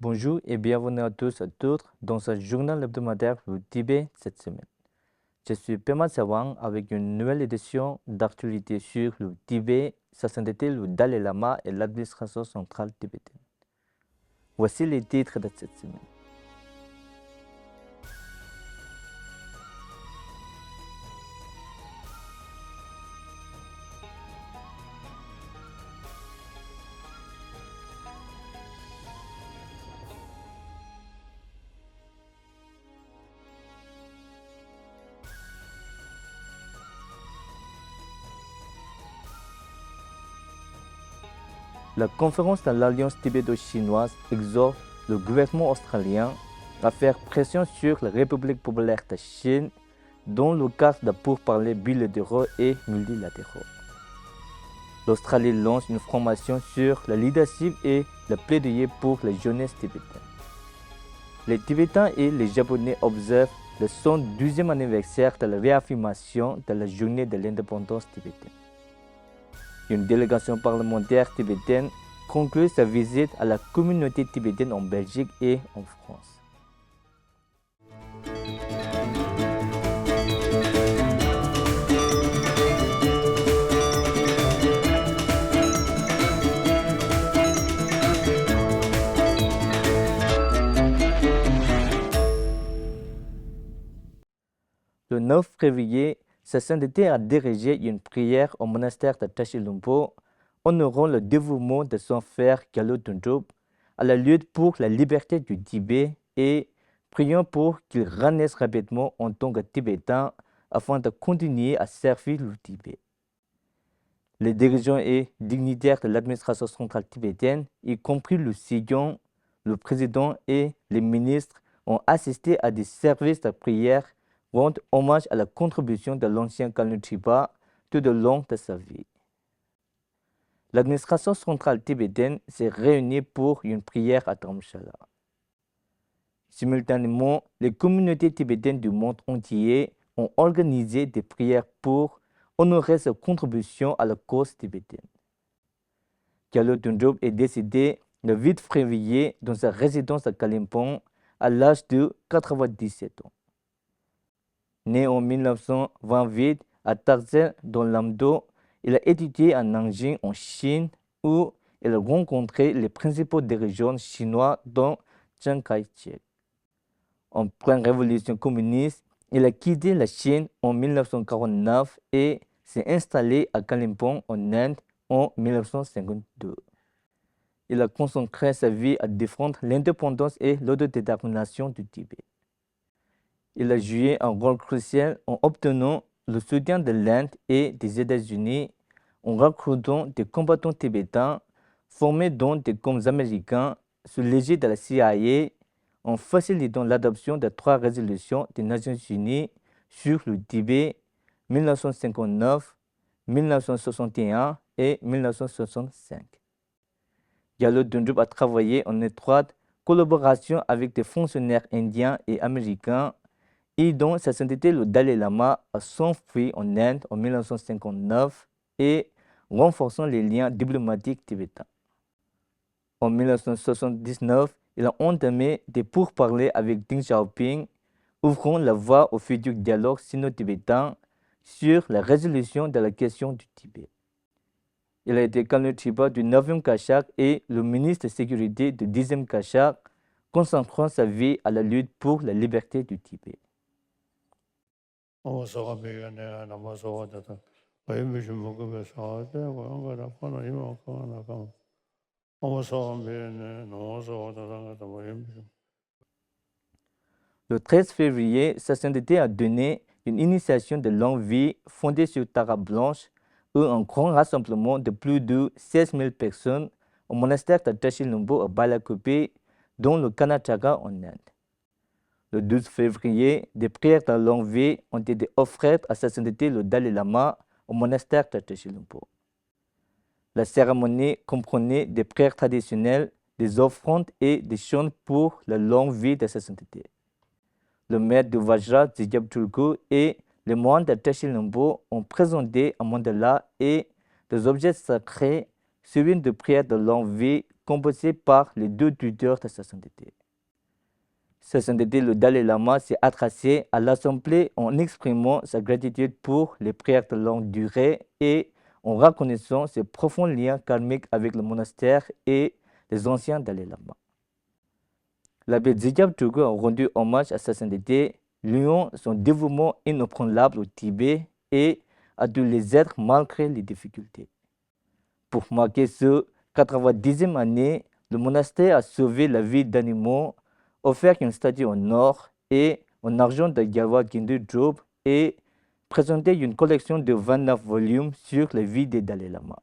Bonjour et bienvenue à tous et à toutes dans ce journal hebdomadaire du Tibet cette semaine. Je suis Pema Sawang avec une nouvelle édition d'actualité sur le Tibet, sa sainteté, le Dalai Lama et l'administration centrale tibétaine. Voici les titres de cette semaine. La conférence de l'Alliance tibéto-chinoise exhorte le gouvernement australien à faire pression sur la République populaire de Chine dans le cadre de pourparlers bilatéraux et multilatéraux. L'Australie lance une formation sur le leadership et le plaidoyer pour la jeunesse tibétaine. Les Tibétains et les Japonais observent le 112e anniversaire de la réaffirmation de la journée de l'indépendance tibétaine. Une délégation parlementaire tibétaine conclut sa visite à la communauté tibétaine en Belgique et en France. Le 9 février, sa sainteté a dirigé une prière au monastère de Tashi Lhompo, honorant le dévouement de son frère Gyalo Dundrup à la lutte pour la liberté du Tibet et priant pour qu'il renaisse rapidement en tant que Tibétain afin de continuer à servir le Tibet. Les dirigeants et dignitaires de l'administration centrale tibétaine, y compris le Sejong, le président et les ministres, ont assisté à des services de prière rendent hommage à la contribution de l'ancien Khalnul Tripa tout au long de sa vie. L'administration centrale tibétaine s'est réunie pour une prière à Dharamshala. Simultanément, les communautés tibétaines du monde entier ont organisé des prières pour honorer sa contribution à la cause tibétaine. Gyalo Dundrup est décédé le 8 février dans sa résidence à Kalimpong à l'âge de 97 ans. Né en 1928 à Tarzan dans l'Amdo, il a étudié à Nanjing en Chine où il a rencontré les principaux dirigeants chinois dont Chiang Kai-shek. En pleine révolution communiste, il a quitté la Chine en 1949 et s'est installé à Kalimpong en Inde en 1952. Il a consacré sa vie à défendre l'indépendance et l'autodétermination du Tibet. Il a joué un rôle crucial en obtenant le soutien de l'Inde et des États-Unis, en recrutant des combattants tibétains formés dans des camps américains sous l'égide de la CIA, en facilitant l'adoption de 3 résolutions des Nations Unies sur le Tibet 1959, 1961 et 1965. Gyalo Dundrup a travaillé en étroite collaboration avec des fonctionnaires indiens et américains et dont sa sainteté le Dalai Lama a s'enfuit en Inde en 1959 et renforçant les liens diplomatiques tibétains. En 1979, il a entamé des pourparlers avec Deng Xiaoping, ouvrant la voie au futur dialogue sino-tibétain sur la résolution de la question du Tibet. Il a été Khalnul Tripa du 9e Kashak et le ministre de sécurité du 10e Kashak, consacrant sa vie à la lutte pour la liberté du Tibet. Le 13 février, sa sainteté a donné une initiation de longue vie fondée sur Tara Blanche, où un grand rassemblement de plus de 16 000 personnes au monastère de Tashi Lhompo à Balakope, dans le Karnataka en Inde. Le 12 février, des prières de longue vie ont été offertes à sa sainteté le Dalai Lama au monastère de Tashi Lhompo. La cérémonie comprenait des prières traditionnelles, des offrandes et des chants pour la longue vie de sa sainteté. Le maître de Vajra, Zijab Tulku, et les moines de Tashi Lhompo ont présenté un mandala et des objets sacrés suivi de prières de longue vie composées par les deux tuteurs de sa sainteté. Sa sainteté, le Dalai Lama, s'est adressé à l'Assemblée en exprimant sa gratitude pour les prières de longue durée et en reconnaissant ses profonds liens karmiques avec le monastère et les anciens Dalai Lama. L'abbé Dzegyab Dröge a rendu hommage à sa sainteté, louant son dévouement inébranlable au Tibet et à tous les êtres malgré les difficultés. Pour marquer ce 90e année, le monastère a sauvé la vie d'animaux, offert une statue en or et en argent de Gyalwa Gindu Dröge et présenté une collection de 29 volumes sur la vie des Dalai Lama.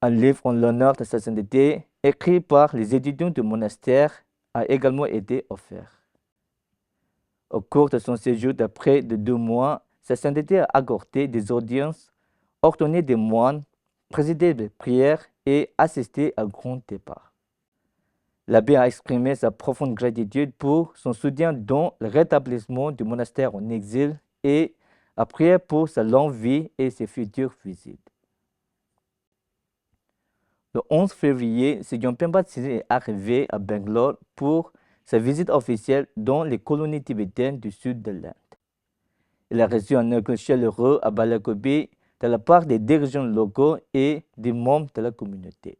Un livre en l'honneur de sa sainteté, écrit par les étudiants du monastère, a également été offert. Au cours de son séjour de près de 2 mois, sa sainteté a accordé des audiences, ordonné des moines, présidé des prières et assisté à grand départ. L'abbé a exprimé sa profonde gratitude pour son soutien dans le rétablissement du monastère en exil et a prié pour sa longue vie et ses futures visites. Le 11 février, Sejong Penpa Tsering est arrivé à Bangalore pour sa visite officielle dans les colonies tibétaines du sud de l'Inde. Il a reçu un accueil chaleureux à Balakopi de la part des dirigeants locaux et des membres de la communauté.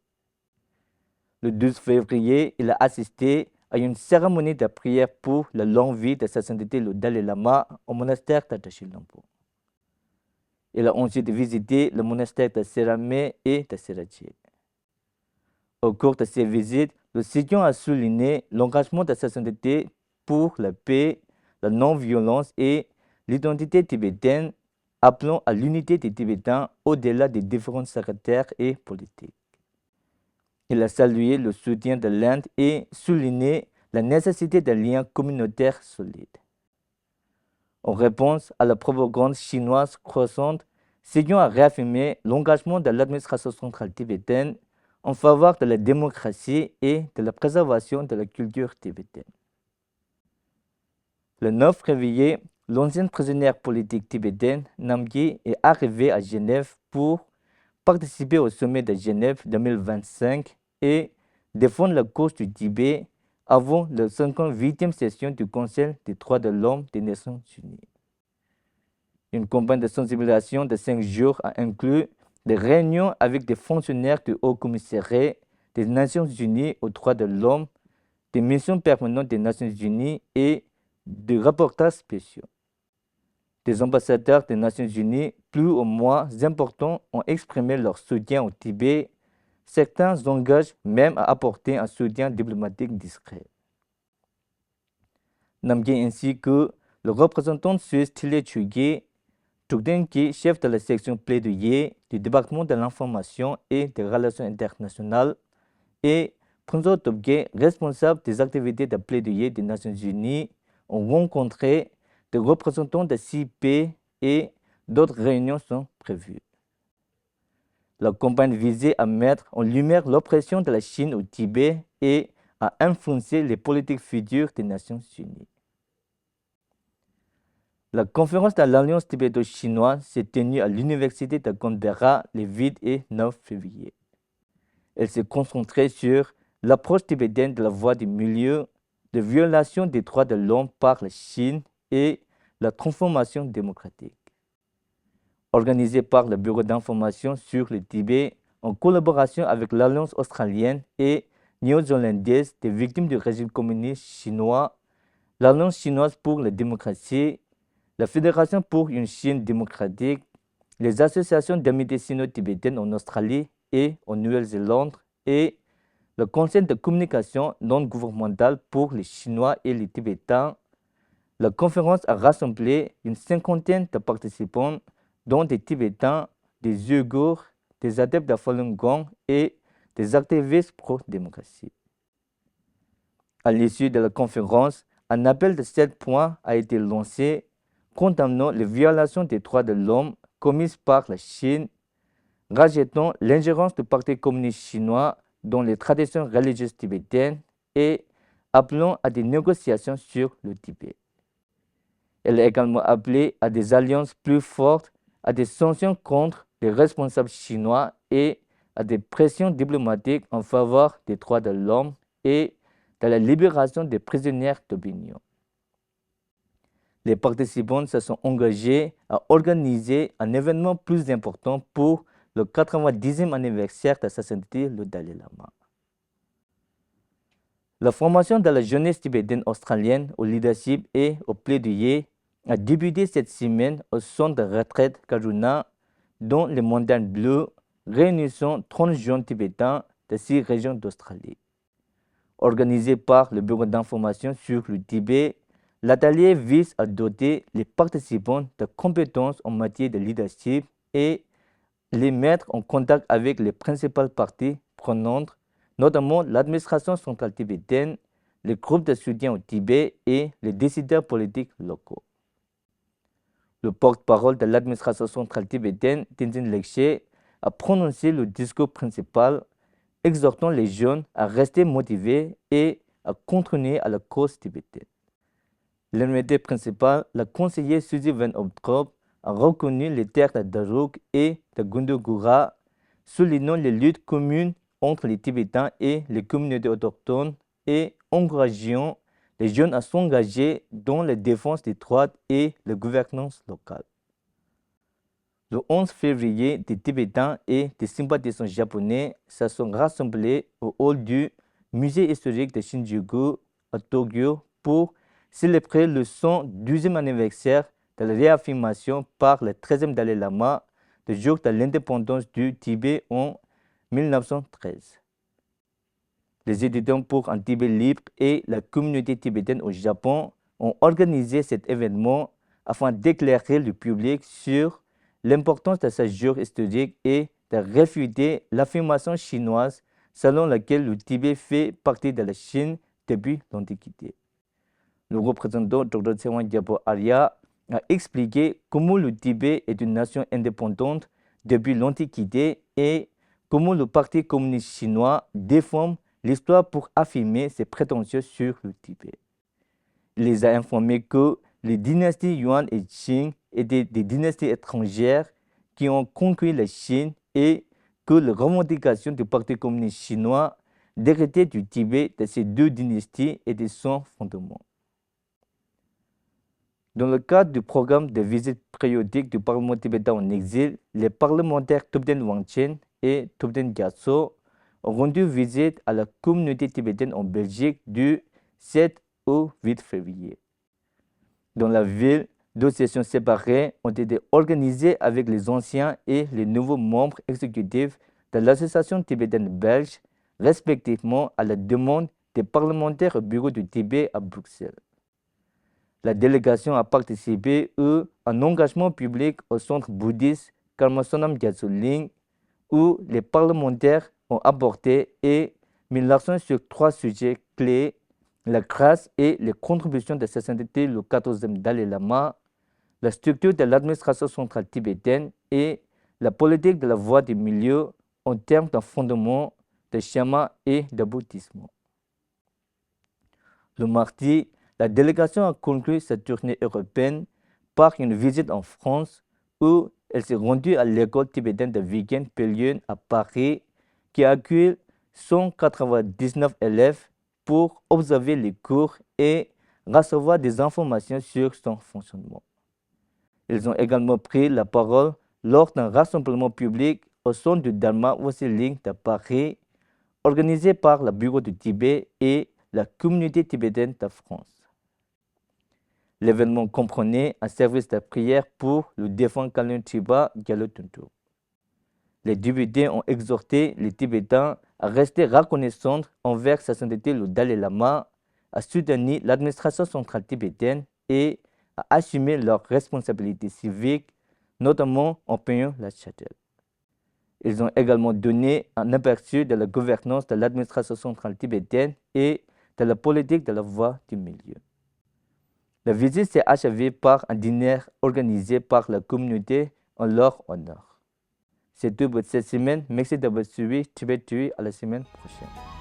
Le 12 février, il a assisté à une cérémonie de prière pour la longue vie de sa sainteté le Dalai Lama au monastère de Dashilampo. Il a ensuite visité le monastère de Serame et de Serache. Au cours de ces visites, le Sejong a souligné l'engagement de sa sainteté pour la paix, la non-violence et l'identité tibétaine, appelant à l'unité des Tibétains au-delà des différences sectaires et politiques. Il a salué le soutien de l'Inde et souligné la nécessité d'un lien communautaire solide. En réponse à la propagande chinoise croissante, Sejong a réaffirmé l'engagement de l'administration centrale tibétaine en faveur de la démocratie et de la préservation de la culture tibétaine. Le 9 février, l'ancienne prisonnière politique tibétaine Namgyal est arrivée à Genève pour participer au sommet de Genève 2025 et défendre la cause du Tibet avant la 58e session du Conseil des droits de l'homme des Nations Unies. Une campagne de sensibilisation de 5 jours a inclus des réunions avec des fonctionnaires du Haut Commissariat des Nations Unies aux droits de l'homme, des missions permanentes des Nations Unies et des reportages spéciaux. Des ambassadeurs des Nations Unies, plus ou moins importants, ont exprimé leur soutien au Tibet. Certains s'engagent même à apporter un soutien diplomatique discret. Namgyal ainsi que le représentant suisse Thile Chögye, Tukdenki, chef de la section plaidoyer du département de l'information et des relations internationales, et Phunso Tobgye, responsable des activités de plaidoyer des Nations Unies, ont rencontré des représentants de CIP et d'autres réunions sont prévues. La campagne visait à mettre en lumière l'oppression de la Chine au Tibet et à influencer les politiques futures des Nations Unies. La conférence de l'Alliance tibéto-chinoise s'est tenue à l'Université de Canberra le 8 et 9 février. Elle s'est concentrée sur l'approche tibétaine de la voie du milieu, de violation des droits de l'homme par la Chine et la transformation démocratique. Organisée par le Bureau d'information sur le Tibet en collaboration avec l'Alliance australienne et néo-zélandaise des victimes du régime communiste chinois, l'Alliance chinoise pour la démocratie, la Fédération pour une Chine démocratique, les associations d'amitié sino-tibétaines en Australie et en Nouvelle-Zélande et le Conseil de communication non gouvernemental pour les Chinois et les Tibétains. La conférence a rassemblé une 50aine de participants, dont des Tibétains, des Ouïghours, des adeptes de Falun Gong et des activistes pro-démocratie. À l'issue de la conférence, un appel de 7 points a été lancé condamnant les violations des droits de l'homme commises par la Chine, rejetant l'ingérence du Parti communiste chinois dans les traditions religieuses tibétaines et appelant à des négociations sur le Tibet. Elle a également appelé à des alliances plus fortes, à des sanctions contre les responsables chinois et à des pressions diplomatiques en faveur des droits de l'homme et de la libération des prisonniers d'opinion. Les participants se sont engagés à organiser un événement plus important pour le 90e anniversaire de sa sainteté, le Dalai Lama. La formation de la jeunesse tibétaine australienne au leadership et au plaidoyer a débuté cette semaine au centre de retraite Karuna, dans les montagnes bleues, réunissant 30 jeunes tibétains de 6 régions d'Australie. Organisé par le Bureau d'information sur le Tibet, l'atelier vise à doter les participants de compétences en matière de leadership et les mettre en contact avec les principales parties prenantes, notamment l'administration centrale tibétaine, les groupes de soutien au Tibet et les décideurs politiques locaux. Le porte-parole de l'administration centrale tibétaine, Tenzin Lekche, a prononcé le discours principal, exhortant les jeunes à rester motivés et à continuer à la cause tibétaine. L'invité principal, la conseillère Suzy Van Optrop, a reconnu les terres de Daruk et de Gundogura, soulignant les luttes communes entre les Tibétains et les communautés autochtones et encourageant les jeunes à s'engager dans la défense des droits et la gouvernance locale. Le 11 février, des Tibétains et des sympathisants japonais se sont rassemblés au hall du musée historique de Shinjuku à Tokyo pour célébrer le 112e anniversaire de la réaffirmation par le 13e Dalai Lama du jour de l'indépendance du Tibet en 1913. Les étudiants pour un Tibet libre et la communauté tibétaine au Japon ont organisé cet événement afin d'éclairer le public sur l'importance de ce jour historique et de réfuter l'affirmation chinoise selon laquelle le Tibet fait partie de la Chine depuis l'Antiquité. Le représentant Dr. Tsewan Gyalpo Arya a expliqué comment le Tibet est une nation indépendante depuis l'Antiquité et comment le Parti communiste chinois déforme l'histoire pour affirmer ses prétentions sur le Tibet. Il les a informés que les dynasties Yuan et Qing étaient des dynasties étrangères qui ont conquis la Chine et que les revendications du Parti communiste chinois d'hériter du Tibet de ces deux dynasties étaient sans fondement. Dans le cadre du programme de visite périodique du Parlement tibétain en exil, les parlementaires Thubten Wangchen et Thubten Gyatso ont rendu visite à la communauté tibétaine en Belgique du 7 au 8 février. Dans la ville, 2 sessions séparées ont été organisées avec les anciens et les nouveaux membres exécutifs de l'Association tibétaine belge, respectivement à la demande des parlementaires au bureau du Tibet à Bruxelles. La délégation a participé à un engagement public au centre bouddhiste Karma Sonam Gyatso Ling, où les parlementaires ont apporté et mis l'accent sur 3 sujets clés: la grâce et les contributions de sa sainteté le 14e Dalai Lama, la structure de l'administration centrale tibétaine et la politique de la voie du milieu en termes de fondement, de schéma et de bouddhisme. Le mardi, la délégation a conclu sa tournée européenne par une visite en France où elle s'est rendue à l'école tibétaine de Vigen Pellion à Paris qui accueille 199 élèves pour observer les cours et recevoir des informations sur son fonctionnement. Ils ont également pris la parole lors d'un rassemblement public au centre du Dharma Wasiling de Paris, organisé par le Bureau du Tibet et la communauté tibétaine de France. L'événement comprenait un service de prière pour le défunt Khalil Triba Gyalo Tuntu. Les députés ont exhorté les Tibétains à rester reconnaissants envers sa sainteté le Dalai Lama, à soutenir l'administration centrale tibétaine et à assumer leurs responsabilités civiques, notamment en payant la chatelle. Ils ont également donné un aperçu de la gouvernance de l'administration centrale tibétaine et de la politique de la voie du milieu. La visite s'est achevée par un dîner organisé par la communauté en leur honneur. C'est tout pour cette semaine. Merci d'avoir suivi Tibet TV. À la semaine prochaine.